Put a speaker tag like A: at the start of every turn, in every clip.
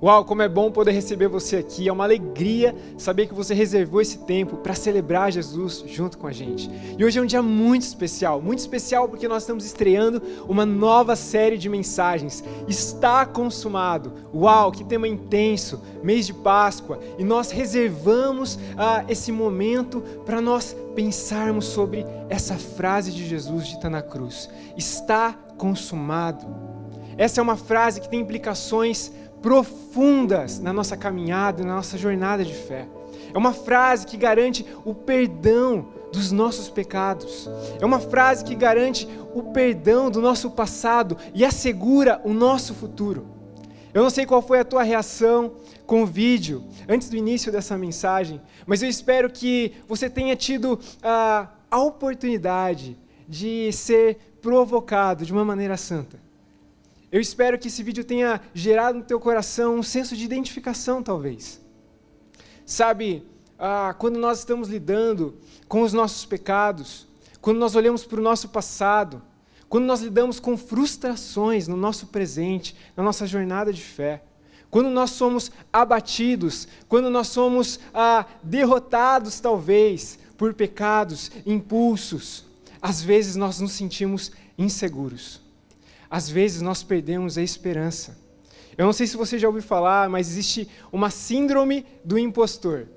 A: Uau, como é bom poder receber você aqui. É uma alegria saber que você reservou esse tempo para celebrar Jesus junto com a gente. E hoje é um dia muito especial porque nós estamos estreando uma nova série de mensagens. Está consumado. Uau, que tema intenso, mês de Páscoa. E nós reservamos esse momento para nós pensarmos sobre essa frase de Jesus dita na cruz. Está consumado. Essa é uma frase que tem implicações profundas na nossa caminhada, na nossa jornada de fé. É uma frase que garante o perdão dos nossos pecados. É uma frase que garante o perdão do nosso passado e assegura o nosso futuro. Eu não sei qual foi a tua reação com o vídeo antes do início dessa mensagem, mas eu espero que você tenha tido a oportunidade de ser provocado de uma maneira santa. Eu espero que esse vídeo tenha gerado no teu coração um senso de identificação, talvez. Sabe, quando nós estamos lidando com os nossos pecados, quando nós olhamos para o nosso passado, quando nós lidamos com frustrações no nosso presente, na nossa jornada de fé, quando nós somos abatidos, quando nós somos derrotados, talvez, por pecados, impulsos, às vezes nós nos sentimos inseguros. Às vezes nós perdemos a esperança. Eu não sei se você já ouviu falar, mas existe uma síndrome do impostor.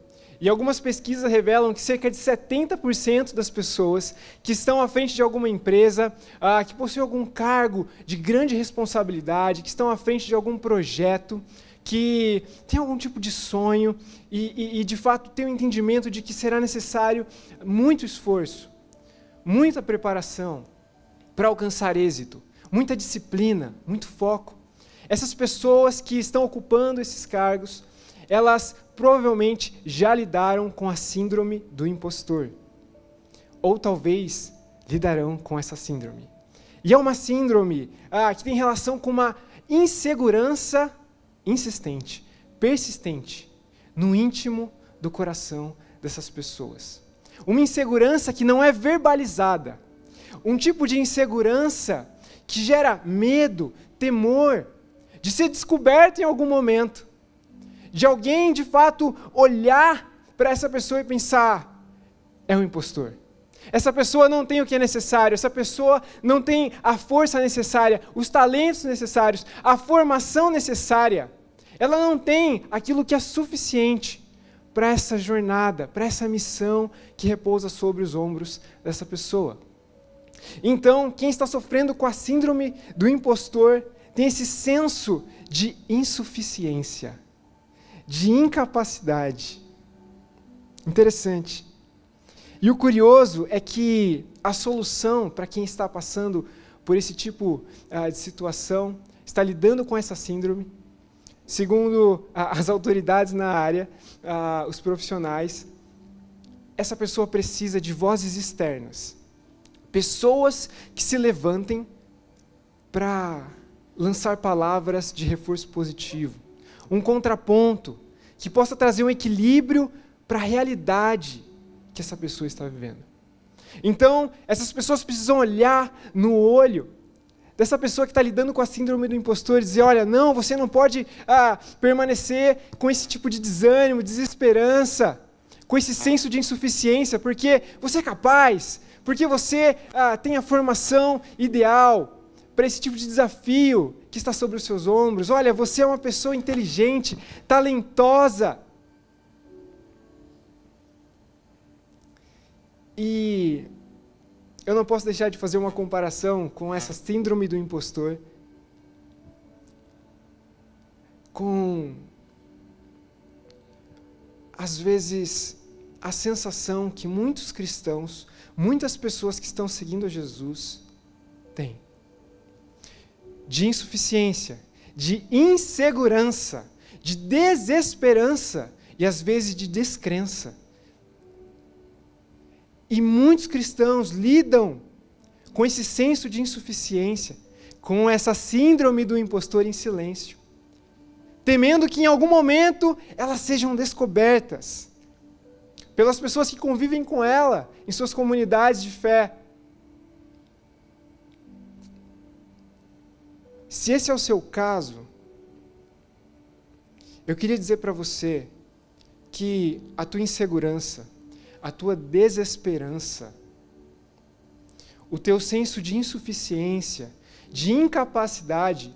A: E algumas pesquisas revelam que cerca de 70% das pessoas que estão à frente de alguma empresa, que possuem algum cargo de grande responsabilidade, que estão à frente de algum projeto, que tem algum tipo de sonho e de fato tem o entendimento de que será necessário muito esforço, muita preparação para alcançar êxito. Muita disciplina, muito foco. Essas pessoas que estão ocupando esses cargos, elas provavelmente já lidaram com a síndrome do impostor. Ou talvez lidarão com essa síndrome. E é uma síndrome que tem relação com uma insegurança insistente, persistente, no íntimo do coração dessas pessoas. Uma insegurança que não é verbalizada. Um tipo de insegurança que gera medo, temor, de ser descoberto em algum momento, de alguém de fato olhar para essa pessoa e pensar, é um impostor. Essa pessoa não tem o que é necessário, essa pessoa não tem a força necessária, os talentos necessários, a formação necessária. Ela não tem aquilo que é suficiente para essa jornada, para essa missão que repousa sobre os ombros dessa pessoa. Então, quem está sofrendo com a síndrome do impostor tem esse senso de insuficiência, de incapacidade. Interessante. E o curioso é que a solução para quem está passando por esse tipo de situação, está lidando com essa síndrome, segundo as autoridades na área, os profissionais, essa pessoa precisa de vozes externas. Pessoas que se levantem para lançar palavras de reforço positivo. Um contraponto que possa trazer um equilíbrio para a realidade que essa pessoa está vivendo. Então, essas pessoas precisam olhar no olho dessa pessoa que está lidando com a síndrome do impostor e dizer, olha, não, você não pode permanecer com esse tipo de desânimo, desesperança, com esse senso de insuficiência, porque você é capaz, porque você tem a formação ideal para esse tipo de desafio que está sobre os seus ombros. Olha, você é uma pessoa inteligente, talentosa. E eu não posso deixar de fazer uma comparação com essa síndrome do impostor, com, às vezes, a sensação que muitos cristãos, muitas pessoas que estão seguindo a Jesus têm. De insuficiência, de insegurança, de desesperança e às vezes de descrença. E muitos cristãos lidam com esse senso de insuficiência, com essa síndrome do impostor em silêncio, temendo que em algum momento elas sejam descobertas pelas pessoas que convivem com ela em suas comunidades de fé. Se esse é o seu caso, eu queria dizer para você que a tua insegurança, a tua desesperança, o teu senso de insuficiência, de incapacidade,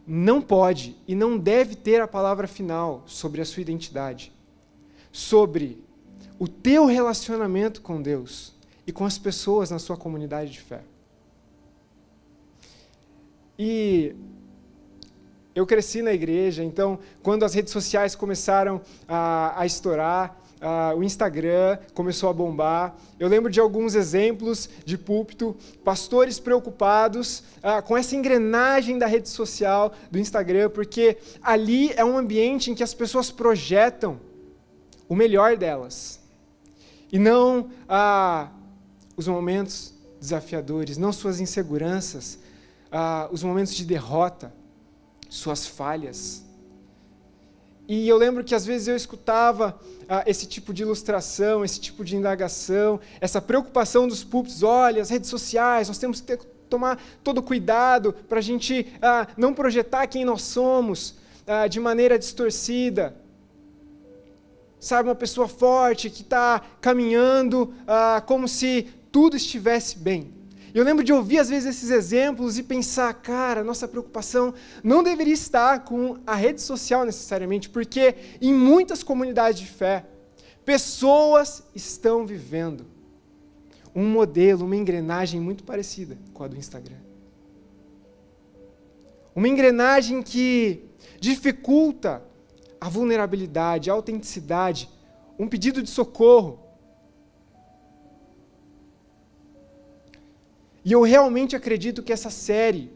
A: não pode e não deve ter a palavra final sobre a sua identidade, sobre o teu relacionamento com Deus e com as pessoas na sua comunidade de fé. E eu cresci na igreja, então, quando as redes sociais começaram a estourar, o Instagram começou a bombar, eu lembro de alguns exemplos de púlpito, pastores preocupados com essa engrenagem da rede social, do Instagram, porque ali é um ambiente em que as pessoas projetam o melhor delas, e não os momentos desafiadores, não suas inseguranças, os momentos de derrota, suas falhas. E eu lembro que às vezes eu escutava esse tipo de ilustração, esse tipo de indagação, essa preocupação dos púlpitos, olha, as redes sociais, nós temos que tomar todo cuidado para a gente não projetar quem nós somos de maneira distorcida. Sabe, uma pessoa forte que está caminhando como se tudo estivesse bem. Eu lembro de ouvir, às vezes, esses exemplos e pensar, cara, nossa preocupação não deveria estar com a rede social necessariamente, porque em muitas comunidades de fé, pessoas estão vivendo um modelo, uma engrenagem muito parecida com a do Instagram. Uma engrenagem que dificulta a vulnerabilidade, a autenticidade, um pedido de socorro. E eu realmente acredito que essa série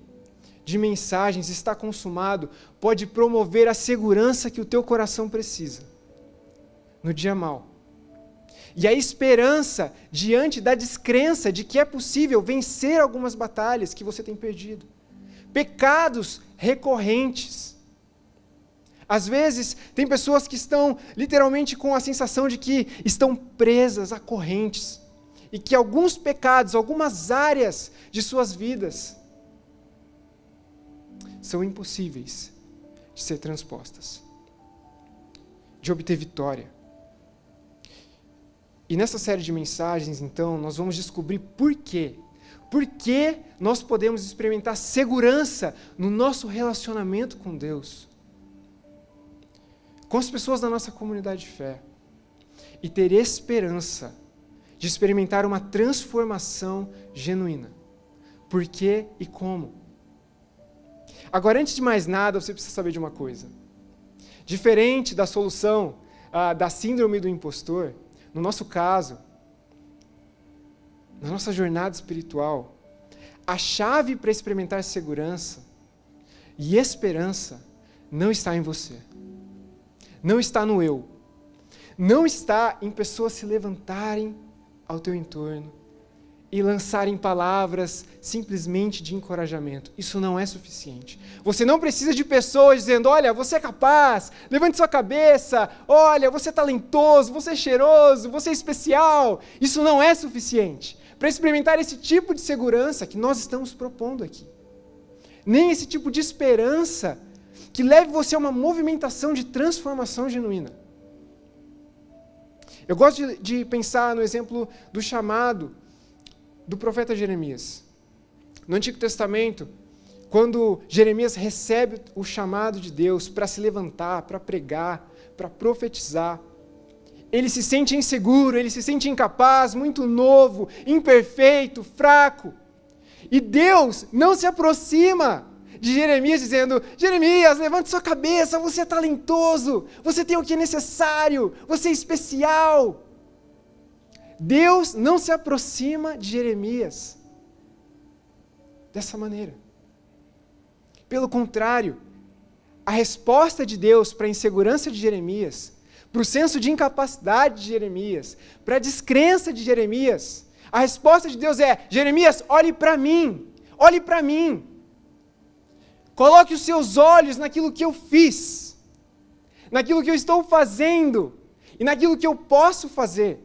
A: de mensagens, Está Consumado, pode promover a segurança que o teu coração precisa no dia mau. E a esperança diante da descrença de que é possível vencer algumas batalhas que você tem perdido. Pecados recorrentes. Às vezes, tem pessoas que estão literalmente com a sensação de que estão presas a correntes. E que alguns pecados, algumas áreas de suas vidas são impossíveis de ser transpostas, de obter vitória. E nessa série de mensagens, então, nós vamos descobrir por quê. Por que nós podemos experimentar segurança no nosso relacionamento com Deus, com as pessoas da nossa comunidade de fé, e ter esperança de experimentar uma transformação genuína. Por quê e como? Agora, antes de mais nada, você precisa saber de uma coisa. Diferente da solução da síndrome do impostor, no nosso caso, na nossa jornada espiritual, a chave para experimentar segurança e esperança não está em você. Não está no eu. Não está em pessoas se levantarem ao teu entorno e lançarem palavras simplesmente de encorajamento. Isso não é suficiente. Você não precisa de pessoas dizendo, olha, você é capaz, levante sua cabeça, olha, você é talentoso, você é cheiroso, você é especial. Isso não é suficiente para experimentar esse tipo de segurança que nós estamos propondo aqui. Nem esse tipo de esperança que leve você a uma movimentação de transformação genuína. Eu gosto de pensar no exemplo do chamado do profeta Jeremias. No Antigo Testamento, quando Jeremias recebe o chamado de Deus para se levantar, para pregar, para profetizar, ele se sente inseguro, ele se sente incapaz, muito novo, imperfeito, fraco. E Deus não se aproxima de Jeremias dizendo, Jeremias, levante sua cabeça, você é talentoso, você tem o que é necessário, você é especial. Deus não se aproxima de Jeremias dessa maneira. Pelo contrário, a resposta de Deus para a insegurança de Jeremias, para o senso de incapacidade de Jeremias, para a descrença de Jeremias, a resposta de Deus é, Jeremias, olhe para mim, olhe para mim. Coloque os seus olhos naquilo que eu fiz, naquilo que eu estou fazendo e naquilo que eu posso fazer.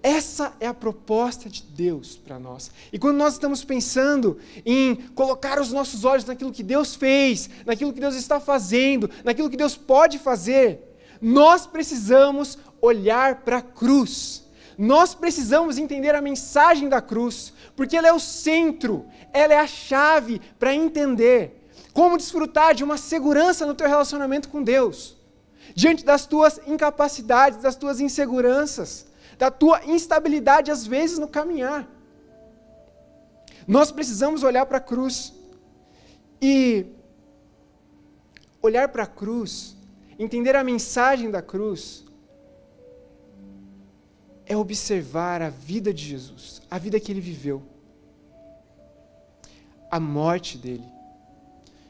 A: Essa é a proposta de Deus para nós. E quando nós estamos pensando em colocar os nossos olhos naquilo que Deus fez, naquilo que Deus está fazendo, naquilo que Deus pode fazer, nós precisamos olhar para a cruz. Nós precisamos entender a mensagem da cruz, porque ela é o centro, ela é a chave para entender como desfrutar de uma segurança no teu relacionamento com Deus, diante das tuas incapacidades, das tuas inseguranças, da tua instabilidade às vezes no caminhar. Nós precisamos olhar para a cruz e olhar para a cruz, entender a mensagem da cruz, é observar a vida de Jesus, a vida que ele viveu, a morte dele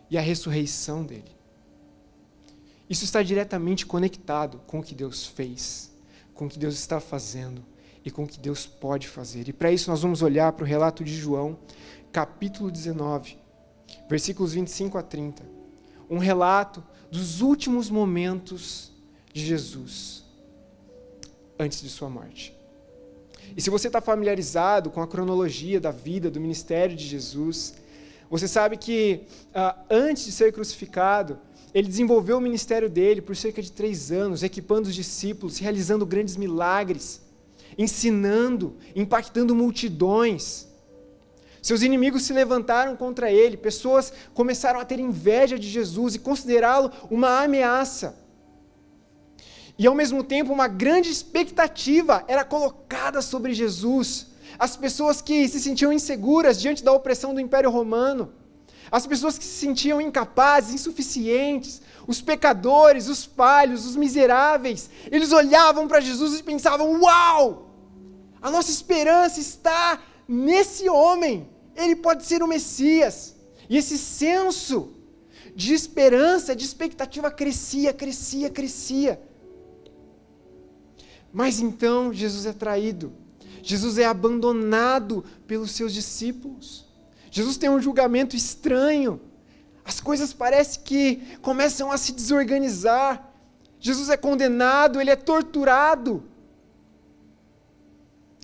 A: e a ressurreição dele. Isso está diretamente conectado com o que Deus fez, com o que Deus está fazendo e com o que Deus pode fazer. E para isso nós vamos olhar para o relato de João, capítulo 19, versículos 25 a 30. Um relato dos últimos momentos de Jesus antes de sua morte. E se você está familiarizado com a cronologia da vida, do ministério de Jesus, você sabe que antes de ser crucificado, ele desenvolveu o ministério dele por cerca de 3 anos, equipando os discípulos, realizando grandes milagres, ensinando, impactando multidões. Seus inimigos se levantaram contra ele, pessoas começaram a ter inveja de Jesus e considerá-lo uma ameaça. E, ao mesmo tempo, uma grande expectativa era colocada sobre Jesus. As pessoas que se sentiam inseguras diante da opressão do Império Romano, as pessoas que se sentiam incapazes, insuficientes, os pecadores, os falhos, os miseráveis, eles olhavam para Jesus e pensavam: uau! A nossa esperança está nesse homem, ele pode ser o Messias. E esse senso de esperança, de expectativa crescia. Mas então Jesus é traído, Jesus é abandonado pelos seus discípulos. Jesus tem um julgamento estranho, as coisas parecem que começam a se desorganizar. Jesus é condenado, ele é torturado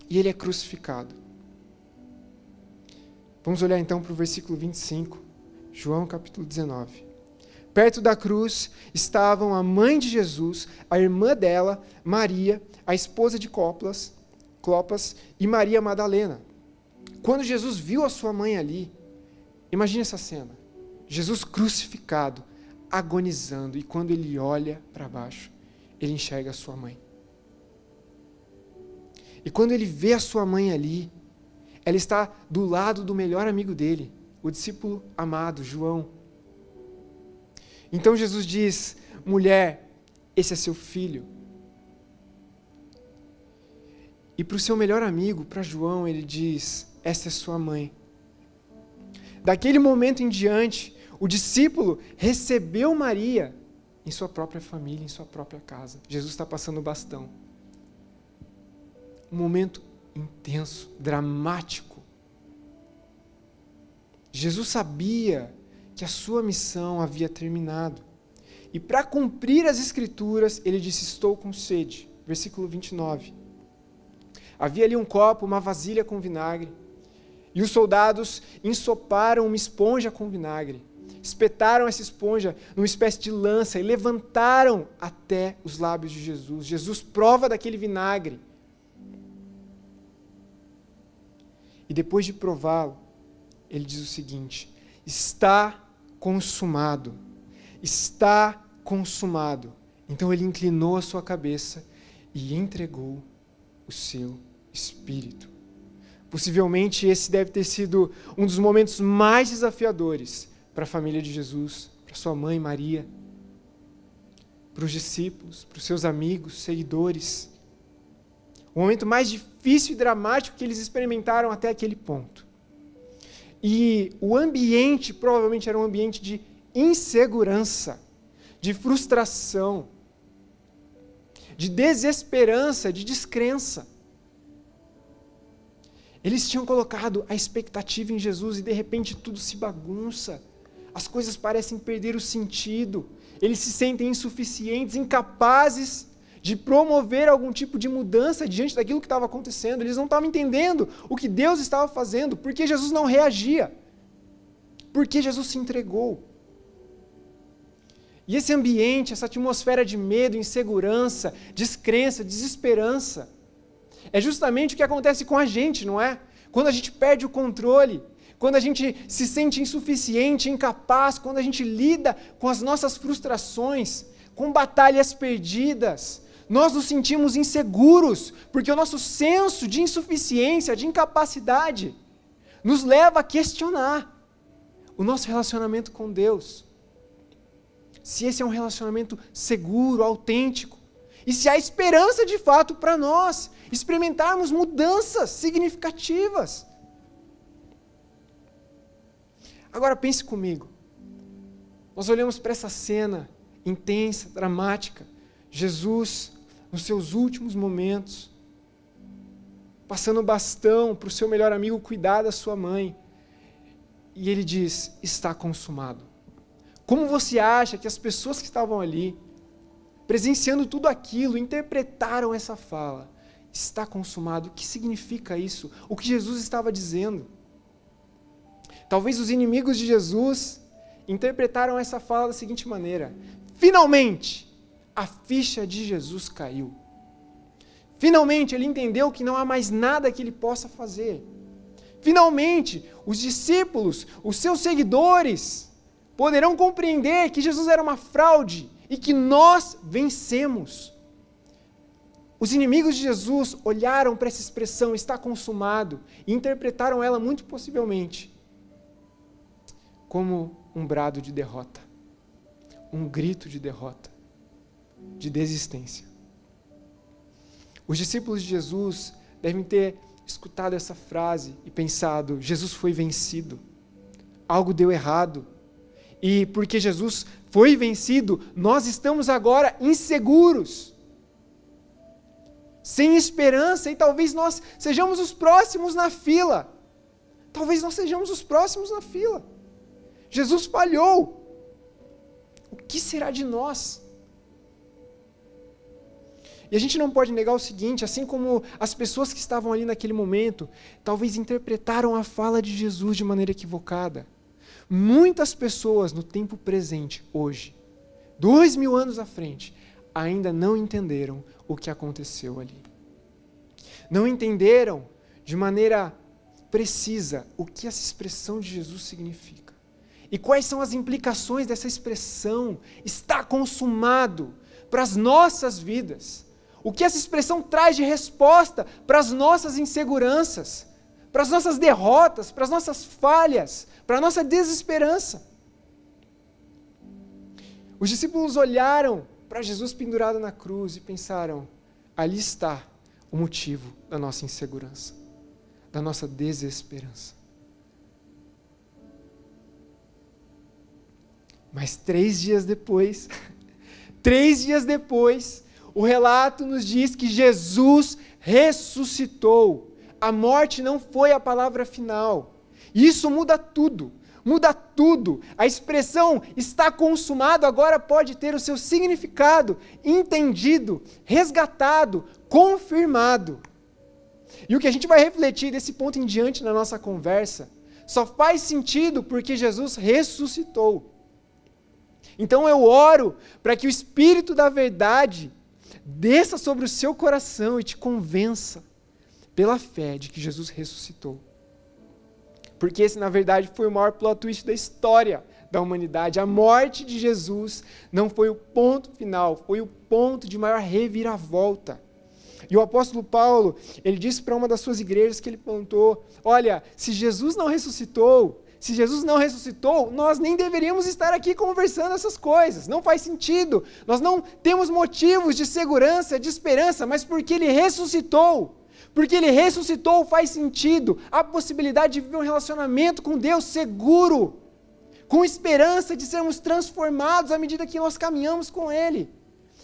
A: e ele é crucificado. Vamos olhar então para o versículo 25, João capítulo 19. Perto da cruz estavam a mãe de Jesus, a irmã dela, Maria, a esposa de Clopas e Maria Madalena. Quando Jesus viu a sua mãe ali, imagine essa cena, Jesus crucificado, agonizando, e quando ele olha para baixo, ele enxerga a sua mãe. E quando ele vê a sua mãe ali, ela está do lado do melhor amigo dele, o discípulo amado, João. Então Jesus diz: mulher, esse é seu filho. E para o seu melhor amigo, para João, ele diz: essa é sua mãe. Daquele momento em diante, o discípulo recebeu Maria em sua própria família, em sua própria casa. Jesus está passando o bastão. Um momento intenso, dramático. Jesus sabia que a sua missão havia terminado. E para cumprir as Escrituras, ele disse: estou com sede. Versículo 29. Havia ali um copo, uma vasilha com vinagre. E os soldados ensoparam uma esponja com vinagre. Espetaram essa esponja numa espécie de lança e levantaram até os lábios de Jesus. Jesus prova daquele vinagre. E depois de prová-lo, ele diz o seguinte: está consumado. Está consumado. Então ele inclinou a sua cabeça e entregou o seu espírito. Possivelmente esse deve ter sido um dos momentos mais desafiadores para a família de Jesus, para sua mãe Maria, para os discípulos, para os seus amigos, seguidores. O momento mais difícil e dramático que eles experimentaram até aquele ponto. E o ambiente provavelmente era um ambiente de insegurança, de frustração, de desesperança, de descrença. Eles tinham colocado a expectativa em Jesus e de repente tudo se bagunça. As coisas parecem perder o sentido. Eles se sentem insuficientes, incapazes de promover algum tipo de mudança diante daquilo que estava acontecendo. Eles não estavam entendendo o que Deus estava fazendo, porque Jesus não reagia, porque Jesus se entregou. E esse ambiente, essa atmosfera de medo, insegurança, descrença, desesperança, é justamente o que acontece com a gente, não é? Quando a gente perde o controle, quando a gente se sente insuficiente, incapaz, quando a gente lida com as nossas frustrações, com batalhas perdidas, nós nos sentimos inseguros, porque o nosso senso de insuficiência, de incapacidade, nos leva a questionar o nosso relacionamento com Deus. Se esse é um relacionamento seguro, autêntico, e se há esperança de fato para nós experimentarmos mudanças significativas. Agora pense comigo, nós olhamos para essa cena intensa, dramática, Jesus nos seus últimos momentos, passando o bastão para o seu melhor amigo cuidar da sua mãe, e ele diz, está consumado. Como você acha que as pessoas que estavam ali, presenciando tudo aquilo, interpretaram essa fala? Está consumado. O que significa isso? O que Jesus estava dizendo? Talvez os inimigos de Jesus interpretaram essa fala da seguinte maneira: finalmente, a ficha de Jesus caiu. Finalmente, ele entendeu que não há mais nada que ele possa fazer. Finalmente, os discípulos, os seus seguidores, poderão compreender que Jesus era uma fraude e que nós vencemos. Os inimigos de Jesus olharam para essa expressão, está consumado, e interpretaram ela muito possivelmente como um brado de derrota, um grito de derrota, de desistência. Os discípulos de Jesus devem ter escutado essa frase e pensado, Jesus foi vencido, algo deu errado, e porque Jesus foi vencido, nós estamos agora inseguros, sem esperança, e talvez nós sejamos os próximos na fila. Talvez nós sejamos os próximos na fila. Jesus falhou. O que será de nós? E a gente não pode negar o seguinte, assim como as pessoas que estavam ali naquele momento, talvez interpretaram a fala de Jesus de maneira equivocada. Muitas pessoas no tempo presente, hoje, 2000 anos à frente, ainda não entenderam o que aconteceu ali. Não entenderam de maneira precisa o que essa expressão de Jesus significa. E quais são as implicações dessa expressão, está consumado, para as nossas vidas. O que essa expressão traz de resposta para as nossas inseguranças, para as nossas derrotas, para as nossas falhas, para a nossa desesperança. Os discípulos olharam para Jesus pendurado na cruz e pensaram, ali está o motivo da nossa insegurança, da nossa desesperança. Mas 3 dias depois, o relato nos diz que Jesus ressuscitou. A morte não foi a palavra final. Isso muda tudo. Muda tudo. A expressão está consumado agora pode ter o seu significado entendido, resgatado, confirmado. E o que a gente vai refletir desse ponto em diante na nossa conversa só faz sentido porque Jesus ressuscitou. Então eu oro para que o Espírito da verdade desça sobre o seu coração e te convença pela fé de que Jesus ressuscitou. Porque esse, na verdade, foi o maior plot twist da história da humanidade. A morte de Jesus não foi o ponto final, foi o ponto de maior reviravolta. E o apóstolo Paulo, ele disse para uma das suas igrejas que ele plantou, olha, se Jesus não ressuscitou, nós nem deveríamos estar aqui conversando essas coisas, não faz sentido, nós não temos motivos de segurança, de esperança, mas porque Ele ressuscitou faz sentido, a possibilidade de viver um relacionamento com Deus seguro, com esperança de sermos transformados à medida que nós caminhamos com Ele,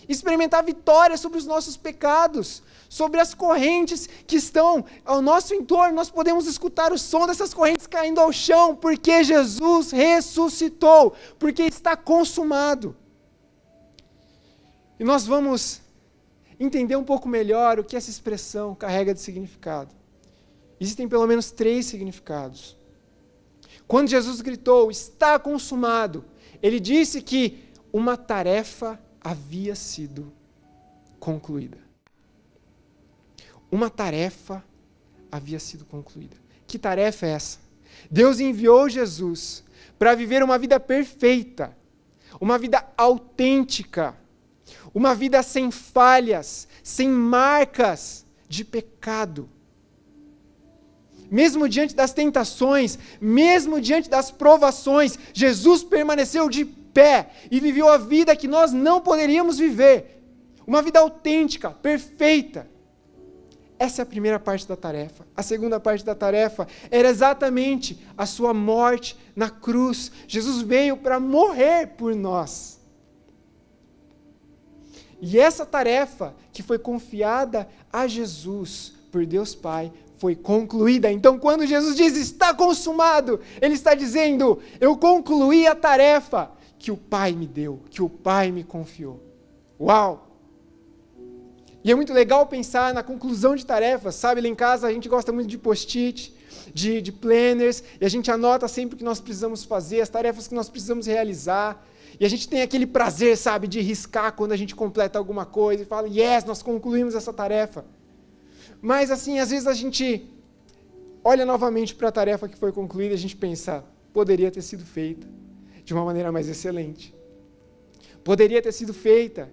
A: experimentar vitória sobre os nossos pecados, sobre as correntes que estão ao nosso entorno, nós podemos escutar o som dessas correntes caindo ao chão, porque Jesus ressuscitou, porque está consumado. E nós vamos entender um pouco melhor o que essa expressão carrega de significado. Existem pelo menos 3 significados. Quando Jesus gritou, está consumado, ele disse que uma tarefa havia sido concluída. Uma tarefa havia sido concluída. Que tarefa é essa? Deus enviou Jesus para viver uma vida perfeita, uma vida autêntica, uma vida sem falhas, sem marcas de pecado. Mesmo diante das tentações, mesmo diante das provações, Jesus permaneceu de pé e viveu a vida que nós não poderíamos viver. Uma vida autêntica, perfeita. Essa é a primeira parte da tarefa. A segunda parte da tarefa era exatamente a sua morte na cruz. Jesus veio para morrer por nós. E essa tarefa que foi confiada a Jesus por Deus Pai foi concluída. Então, quando Jesus diz, está consumado, Ele está dizendo, eu concluí a tarefa que o Pai me deu, que o Pai me confiou. Uau! E é muito legal pensar na conclusão de tarefas, sabe? Lá em casa a gente gosta muito de post-it, de planners, e a gente anota sempre o que nós precisamos fazer, as tarefas que nós precisamos realizar. E a gente tem aquele prazer, sabe, de riscar quando a gente completa alguma coisa e fala, yes, nós concluímos essa tarefa. Mas assim, às vezes a gente olha novamente para a tarefa que foi concluída e a gente pensa, poderia ter sido feita de uma maneira mais excelente. Poderia ter sido feita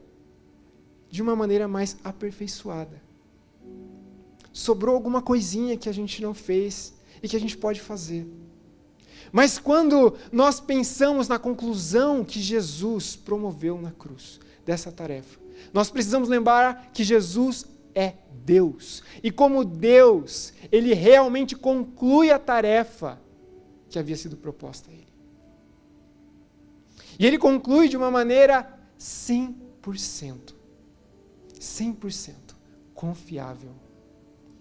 A: de uma maneira mais aperfeiçoada. Sobrou alguma coisinha que a gente não fez e que a gente pode fazer. Mas quando nós pensamos na conclusão que Jesus promoveu na cruz dessa tarefa, nós precisamos lembrar que Jesus é Deus. E como Deus, Ele realmente conclui a tarefa que havia sido proposta a Ele. E Ele conclui de uma maneira 100% confiável,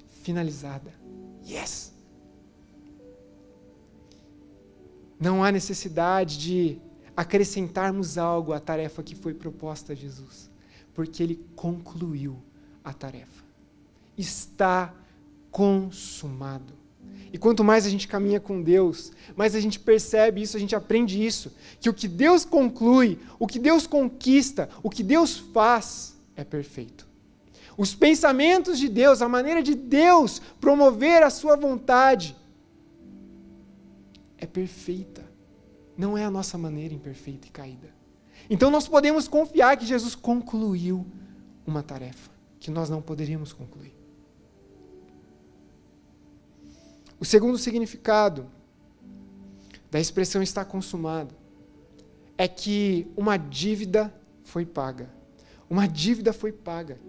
A: finalizada. Yes! Não há necessidade de acrescentarmos algo à tarefa que foi proposta a Jesus, porque Ele concluiu a tarefa. Está consumado. E quanto mais a gente caminha com Deus, mais a gente percebe isso, a gente aprende isso, que o que Deus conclui, o que Deus conquista, o que Deus faz é perfeito. Os pensamentos de Deus, a maneira de Deus promover a sua vontade é perfeita. Não é a nossa maneira imperfeita e caída. Então nós podemos confiar que Jesus concluiu uma tarefa que nós não poderíamos concluir. O segundo significado da expressão está consumado é que uma dívida foi paga. Uma dívida foi paga.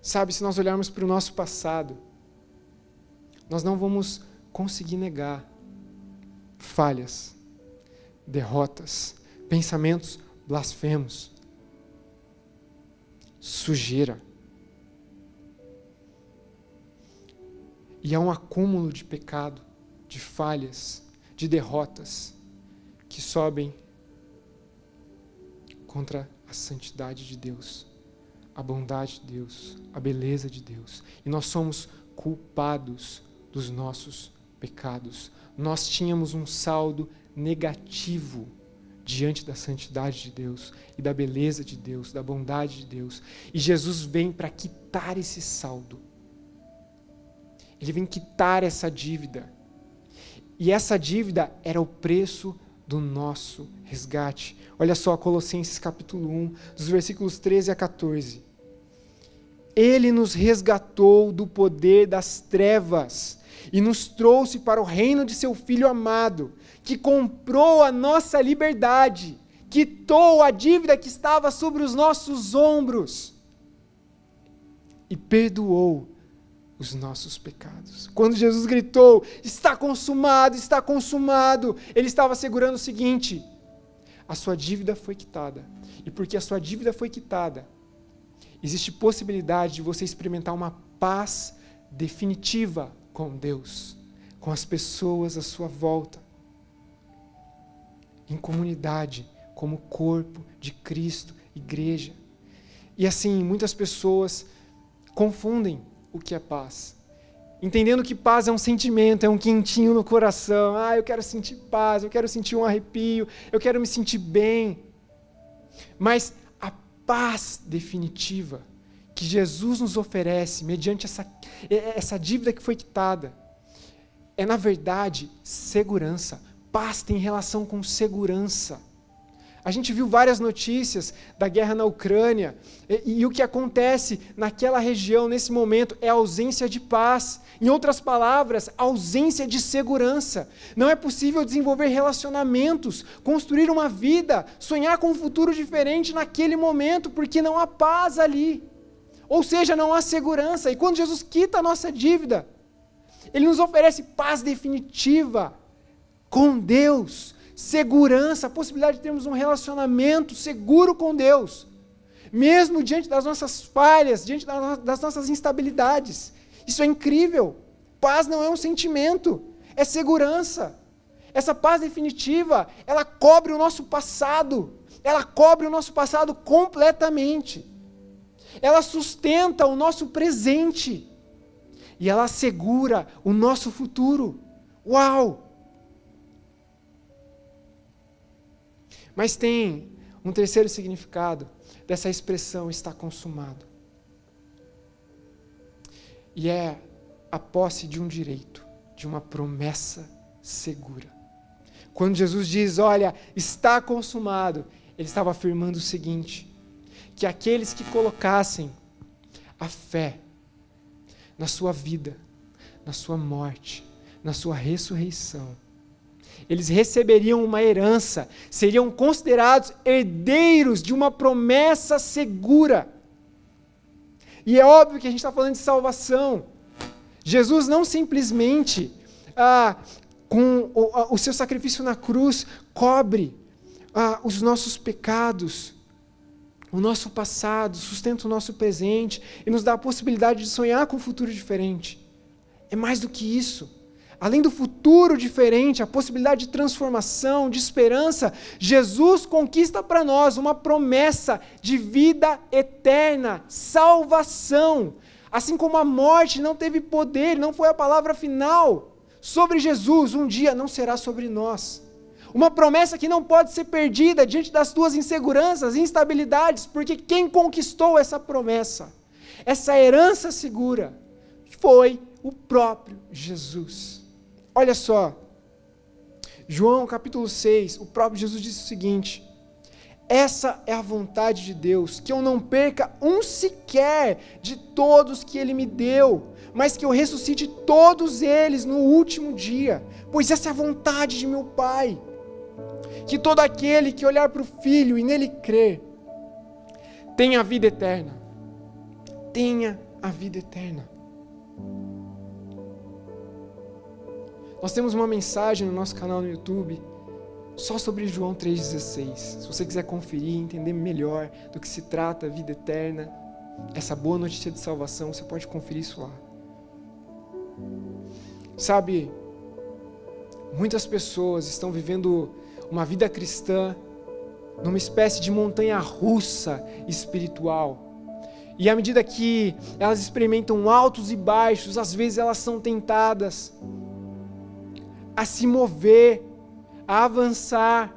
A: Sabe, se nós olharmos para o nosso passado, nós não vamos conseguir negar falhas, derrotas, pensamentos blasfemos, sujeira. E há um acúmulo de pecado, de falhas, de derrotas que sobem contra a santidade de Deus, a bondade de Deus, a beleza de Deus. E nós somos culpados dos nossos pecados. Nós tínhamos um saldo negativo diante da santidade de Deus e da beleza de Deus, da bondade de Deus. E Jesus vem para quitar esse saldo. Ele vem quitar essa dívida. E essa dívida era o preço do nosso resgate. Olha só, Colossenses capítulo 1, dos versículos 13 a 14. Ele nos resgatou do poder das trevas e nos trouxe para o reino de seu Filho amado, que comprou a nossa liberdade, quitou a dívida que estava sobre os nossos ombros e perdoou os nossos pecados. Quando Jesus gritou, está consumado, ele estava assegurando o seguinte: a sua dívida foi quitada. E porque a sua dívida foi quitada, existe possibilidade de você experimentar uma paz definitiva com Deus, com as pessoas à sua volta, em comunidade, como corpo de Cristo, igreja. E assim, muitas pessoas confundem o que é paz. Entendendo que paz é um sentimento, é um quentinho no coração. Ah, eu quero sentir paz, eu quero sentir um arrepio, eu quero me sentir bem. Mas a paz definitiva que Jesus nos oferece mediante essa dívida que foi quitada é, na verdade, segurança. Paz tem relação com segurança. A gente viu várias notícias da guerra na Ucrânia e o que acontece naquela região, nesse momento, é a ausência de paz. Em outras palavras, ausência de segurança. Não é possível desenvolver relacionamentos, construir uma vida, sonhar com um futuro diferente naquele momento, porque não há paz ali. Ou seja, não há segurança. E quando Jesus quita a nossa dívida, Ele nos oferece paz definitiva com Deus, segurança, a possibilidade de termos um relacionamento seguro com Deus, mesmo diante das nossas falhas, diante das nossas instabilidades. Isso é incrível. Paz não é um sentimento, é segurança. Essa paz definitiva, ela cobre o nosso passado, ela cobre o nosso passado completamente. Ela sustenta o nosso presente e ela assegura o nosso futuro. Uau! Mas tem um terceiro significado dessa expressão está consumado. E é a posse de um direito, de uma promessa segura. Quando Jesus diz, olha, está consumado, Ele estava afirmando o seguinte, que aqueles que colocassem a fé na sua vida, na sua morte, na sua ressurreição, eles receberiam uma herança, seriam considerados herdeiros de uma promessa segura. E é óbvio que a gente está falando de salvação. Jesus não simplesmente, com o seu sacrifício na cruz, cobre os nossos pecados, o nosso passado, sustenta o nosso presente e nos dá a possibilidade de sonhar com um futuro diferente. É mais do que isso. Além do futuro diferente, a possibilidade de transformação, de esperança, Jesus conquista para nós uma promessa de vida eterna, salvação. Assim como a morte não teve poder, não foi a palavra final sobre Jesus, um dia não será sobre nós. Uma promessa que não pode ser perdida diante das tuas inseguranças, instabilidades, porque quem conquistou essa promessa, essa herança segura, foi o próprio Jesus. Olha só, João capítulo 6, o próprio Jesus disse o seguinte, essa é a vontade de Deus, que eu não perca um sequer de todos que Ele me deu, mas que eu ressuscite todos eles no último dia, pois essa é a vontade de meu Pai, que todo aquele que olhar para o Filho e nele crer, tenha a vida eterna, tenha a vida eterna. Nós temos uma mensagem no nosso canal no YouTube só sobre João 3,16. Se você quiser conferir, entender melhor do que se trata a vida eterna, essa boa notícia de salvação, você pode conferir isso lá. Sabe, muitas pessoas estão vivendo uma vida cristã numa espécie de montanha-russa espiritual. E à medida que elas experimentam altos e baixos, às vezes elas são tentadas a se mover, a avançar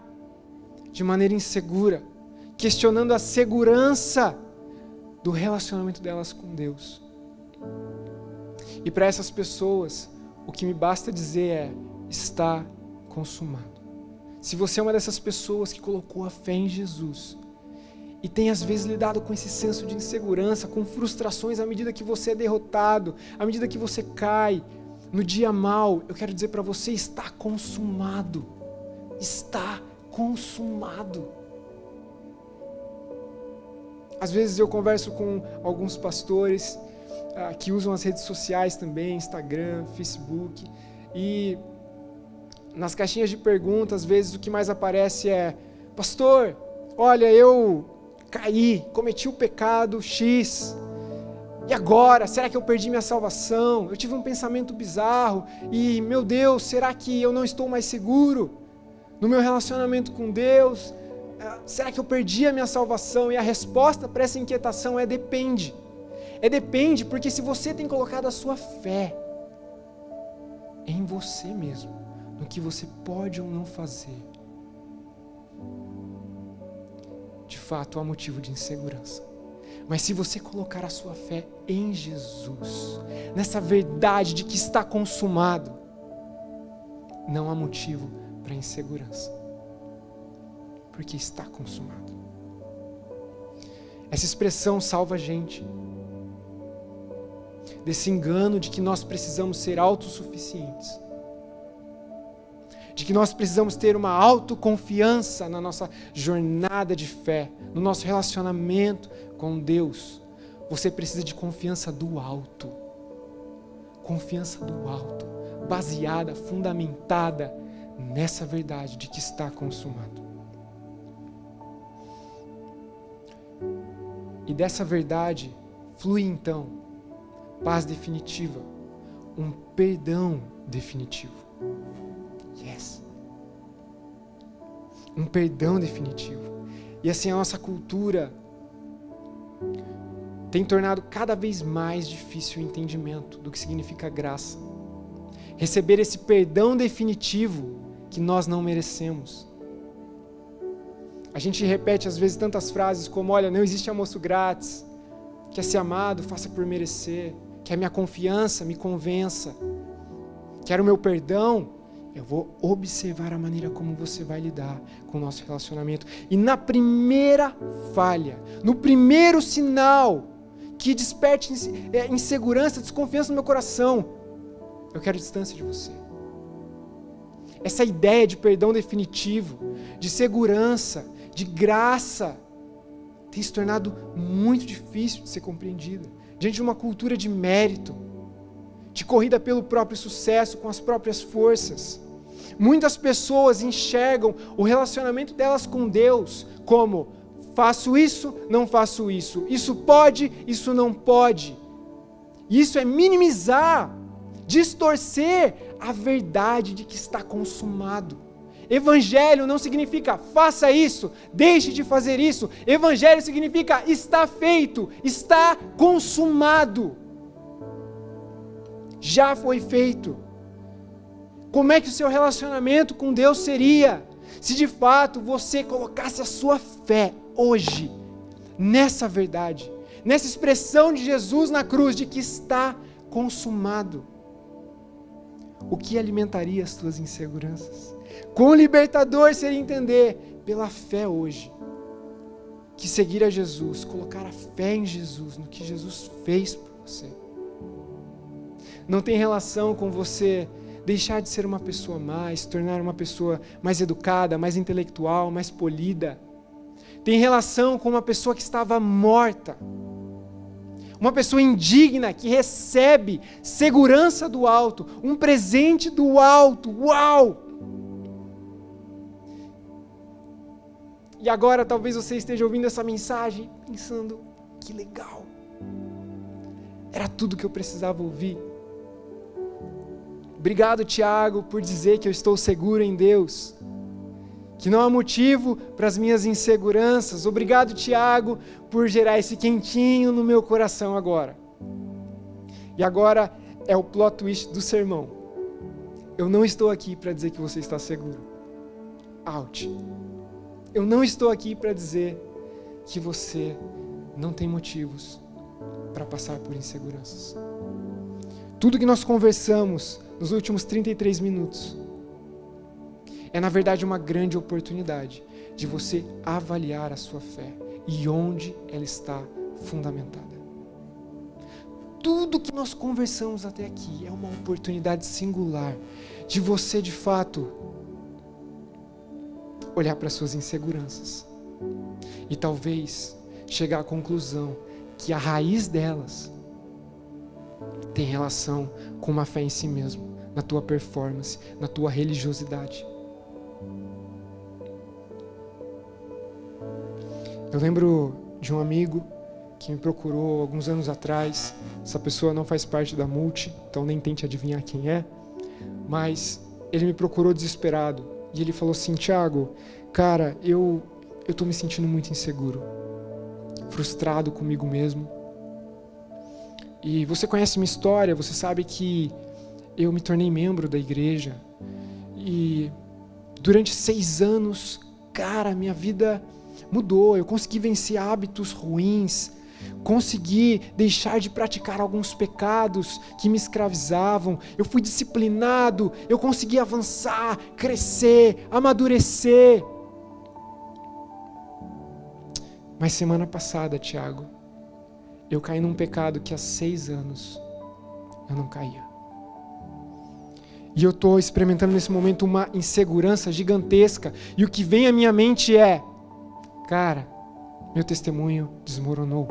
A: de maneira insegura, questionando a segurança do relacionamento delas com Deus. E para essas pessoas, o que me basta dizer é, está consumado. Se você é uma dessas pessoas que colocou a fé em Jesus, e tem às vezes lidado com esse senso de insegurança, com frustrações à medida que você é derrotado, à medida que você cai, no dia mau, eu quero dizer para você, está consumado. Está consumado. Às vezes eu converso com alguns pastores que usam as redes sociais também, Instagram, Facebook, e nas caixinhas de perguntas, às vezes o que mais aparece é, pastor, olha, eu caí, cometi o pecado X, e agora? Será que eu perdi minha salvação? Eu tive um pensamento bizarro e, meu Deus, será que eu não estou mais seguro no meu relacionamento com Deus? será que eu perdi a minha salvação? E a resposta para essa inquietação é depende. Depende porque se você tem colocado a sua fé em você mesmo, no que você pode ou não fazer, de fato há motivo de insegurança. Mas se você colocar a sua fé em Jesus, nessa verdade de que está consumado, não há motivo para insegurança, porque está consumado. Essa expressão salva a gente desse engano de que nós precisamos ser autossuficientes, de que nós precisamos ter uma autoconfiança na nossa jornada de fé, no nosso relacionamento com Deus. Você precisa de confiança do alto, baseada, fundamentada nessa verdade de que está consumado. E dessa verdade flui então paz definitiva, um perdão definitivo. Yes. Um perdão definitivo. E assim a nossa cultura tem tornado cada vez mais difícil o entendimento do que significa graça. Receber esse perdão definitivo que nós não merecemos. A gente repete às vezes tantas frases como, olha, não existe almoço grátis, quer ser amado, faça por merecer, quer a minha confiança, me convença, quero o meu perdão, eu vou observar a maneira como você vai lidar com o nosso relacionamento. E na primeira falha, no primeiro sinal que desperte insegurança, desconfiança no meu coração, eu quero distância de você. Essa ideia de perdão definitivo, de segurança, de graça, tem se tornado muito difícil de ser compreendida. Diante de uma cultura de mérito, de corrida pelo próprio sucesso, com as próprias forças. Muitas pessoas enxergam o relacionamento delas com Deus como faço isso, não faço isso. Isso pode, isso não pode. Isso é minimizar, distorcer a verdade de que está consumado. Evangelho não significa faça isso, deixe de fazer isso. Evangelho significa está feito, está consumado. Já foi feito. Como é que o seu relacionamento com Deus seria se de fato você colocasse a sua fé hoje nessa verdade, nessa expressão de Jesus na cruz de que está consumado? O que alimentaria as tuas inseguranças? Quão libertador seria entender pela fé hoje que seguir a Jesus, colocar a fé em Jesus, no que Jesus fez por você, não tem relação com você deixar de ser uma pessoa mais, se tornar uma pessoa mais educada, mais intelectual, mais polida. Tem relação com uma pessoa que estava morta, uma pessoa indigna que recebe segurança do alto, um presente do alto. Uau! E agora talvez você esteja ouvindo essa mensagem pensando, que legal, era tudo que eu precisava ouvir. Obrigado, Tiago, por dizer que eu estou seguro em Deus, que não há motivo para as minhas inseguranças. Obrigado, Tiago, por gerar esse quentinho no meu coração agora. E agora é o plot twist do sermão. Eu não estou aqui para dizer que você está seguro. Out. Eu não estou aqui para dizer que você não tem motivos para passar por inseguranças. Tudo que nós conversamos nos últimos 33 minutos é, na verdade, uma grande oportunidade de você avaliar a sua fé e onde ela está fundamentada. Tudo que nós conversamos até aqui é uma oportunidade singular de você, de fato, olhar para as suas inseguranças e talvez chegar à conclusão que a raiz delas tem relação com uma fé em si mesmo, na tua performance, na tua religiosidade. Eu lembro de um amigo que me procurou alguns anos atrás. Essa pessoa não faz parte da Multi, então nem tente adivinhar quem é, mas ele me procurou desesperado e ele falou assim: Tiago, cara, eu eu estou me sentindo muito inseguro, frustrado comigo mesmo. E você conhece minha história, você sabe que eu me tornei membro da igreja. E durante 6 anos, cara, minha vida mudou. Eu consegui vencer hábitos ruins, consegui deixar de praticar alguns pecados que me escravizavam. Eu fui disciplinado, eu consegui avançar, crescer, amadurecer. Mas semana passada, Tiago, eu caí num pecado que há 6 anos eu não caía. E eu estou experimentando nesse momento uma insegurança gigantesca. E o que vem à minha mente é, cara, meu testemunho desmoronou.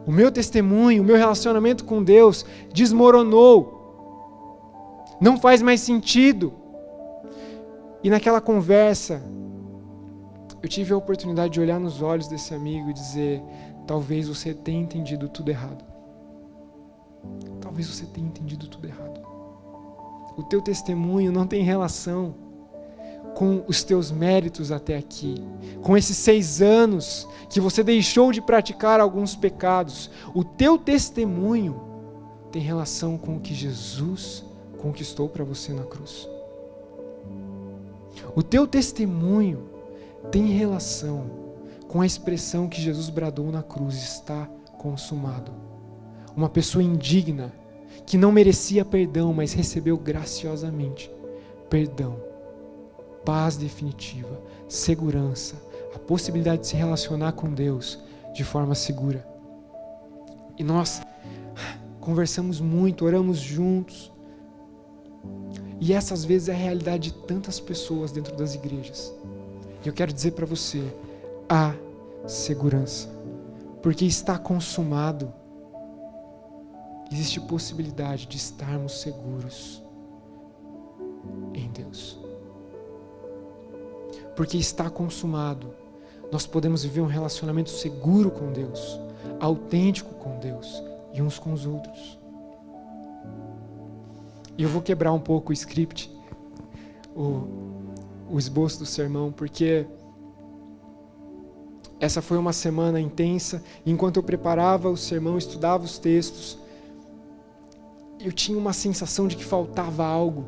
A: O meu testemunho, o meu relacionamento com Deus desmoronou. Não faz mais sentido. E naquela conversa, eu tive a oportunidade de olhar nos olhos desse amigo e dizer, talvez você tenha entendido tudo errado. Talvez você tenha entendido tudo errado. O teu testemunho não tem relação com os teus méritos até aqui, com esses 6 anos que você deixou de praticar alguns pecados. O teu testemunho tem relação com o que Jesus conquistou para você na cruz. O teu testemunho tem relação com a expressão que Jesus bradou na cruz, está consumado. Uma pessoa indigna, que não merecia perdão, mas recebeu graciosamente perdão, paz definitiva, segurança, a possibilidade de se relacionar com Deus de forma segura. E nós conversamos muito, oramos juntos. E essas vezes é a realidade de tantas pessoas dentro das igrejas. E eu quero dizer para você, há segurança, porque está consumado. Existe possibilidade de estarmos seguros em Deus. Porque está consumado, nós podemos viver um relacionamento seguro com Deus, autêntico com Deus e uns com os outros. E eu vou quebrar um pouco o script, o esboço do sermão, porque essa foi uma semana intensa. E enquanto eu preparava o sermão, estudava os textos, eu tinha uma sensação de que faltava algo.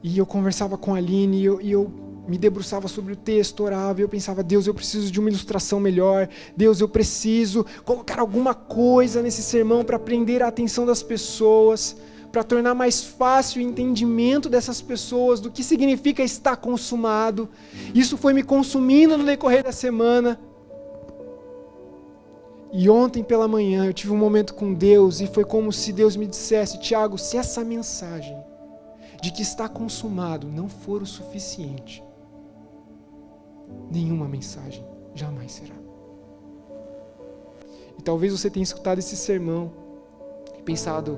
A: E eu conversava com a Aline e eu me debruçava sobre o texto, orava, e eu pensava, Deus, eu preciso de uma ilustração melhor. Deus, eu preciso colocar alguma coisa nesse sermão para prender a atenção das pessoas, para tornar mais fácil o entendimento dessas pessoas do que significa estar consumado. Isso foi me consumindo no decorrer da semana. E ontem pela manhã eu tive um momento com Deus e foi como se Deus me dissesse, Tiago, se essa mensagem de que está consumado não for o suficiente, nenhuma mensagem jamais será. E talvez você tenha escutado esse sermão e pensado,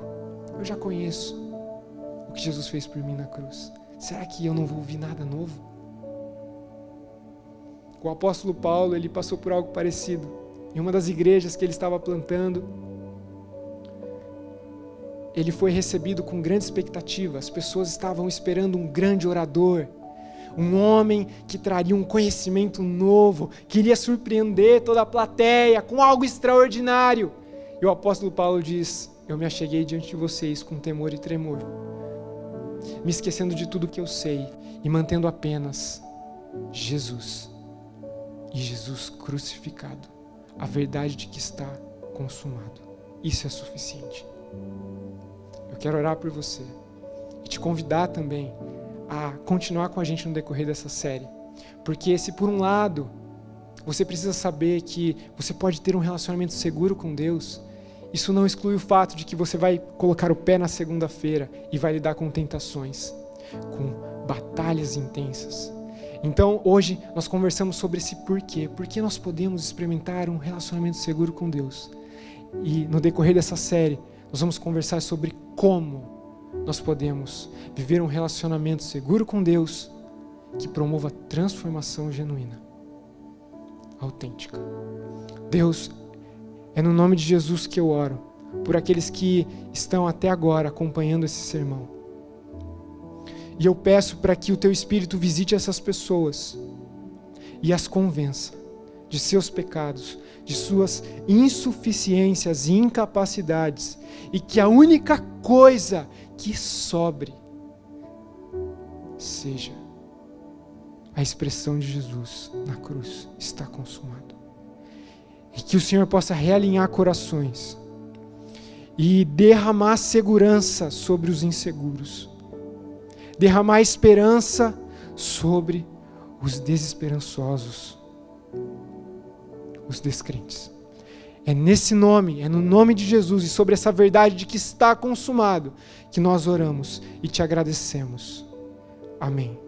A: eu já conheço o que Jesus fez por mim na cruz. Será que eu não vou ouvir nada novo? O apóstolo Paulo, ele passou por algo parecido. Em uma das igrejas que ele estava plantando, ele foi recebido com grande expectativa. As pessoas estavam esperando um grande orador, um homem que traria um conhecimento novo, que iria surpreender toda a plateia com algo extraordinário. E o apóstolo Paulo diz, eu me acheguei diante de vocês com temor e tremor, me esquecendo de tudo que eu sei e mantendo apenas Jesus e Jesus crucificado, a verdade de que está consumado. Isso é suficiente. Eu quero orar por você e te convidar também a continuar com a gente no decorrer dessa série, porque se por um lado você precisa saber que você pode ter um relacionamento seguro com Deus, isso não exclui o fato de que você vai colocar o pé na segunda-feira e vai lidar com tentações, com batalhas intensas. Então, hoje nós conversamos sobre esse porquê. Por que nós podemos experimentar um relacionamento seguro com Deus? E no decorrer dessa série, nós vamos conversar sobre como nós podemos viver um relacionamento seguro com Deus que promova transformação genuína, autêntica. Deus, é no nome de Jesus que eu oro, por aqueles que estão até agora acompanhando esse sermão. E eu peço para que o Teu Espírito visite essas pessoas e as convença de seus pecados, de suas insuficiências e incapacidades, e que a única coisa que sobre seja a expressão de Jesus na cruz: está consumado. E que o Senhor possa realinhar corações e derramar segurança sobre os inseguros, derramar esperança sobre os desesperançosos, os descrentes. É nesse nome, é no nome de Jesus e sobre essa verdade de que está consumado que nós oramos e te agradecemos. Amém.